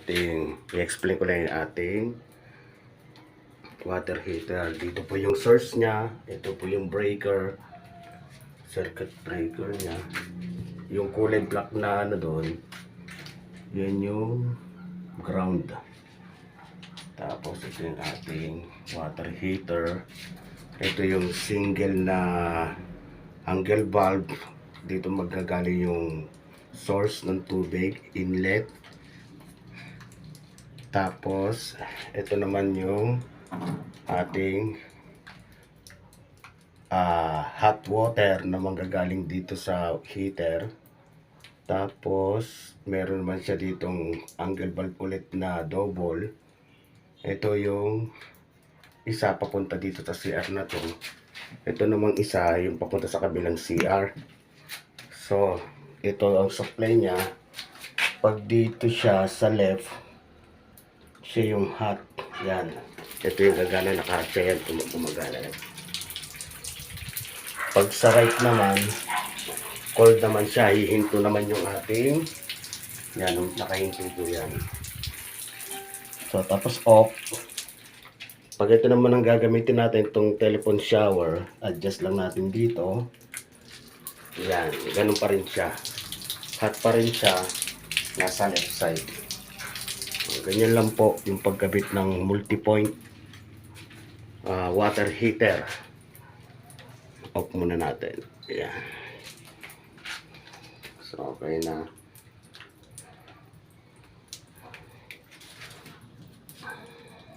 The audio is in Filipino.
i-explain ko lang yung ating water heater. Dito po yung source niya, ito po yung breaker, circuit breaker niya. Yung kulay black na ano doon, yan yung ground. Tapos ito yung ating water heater. Ito yung single na angle valve. Dito magagaling yung source ng tubig, inlet. Tapos ito naman yung ating hot water na manggagaling dito sa heater. Tapos meron naman siya ditong angle valve ulit na double. Ito yung isa papunta dito sa CR na to. Ito namang isa yung papunta sa kabilang CR. So ito ang supply niya. Pag dito siya sa left, siya yung hot. Yan. Ito yung gagana, naka-hot siya yan. Gumagana. Pag sa right naman, cold naman siya. Hihinto naman yung ating, yan, nakahinto ito yan. So tapos off. Pag ito naman ang gagamitin natin, itong telephone shower, adjust lang natin dito. Yan, ganun pa rin siya. Hot pa rin siya, nasa left side. Ganyan lang po yung pagkabit ng multi-point water heater. Off muna natin. Yan. So okay na.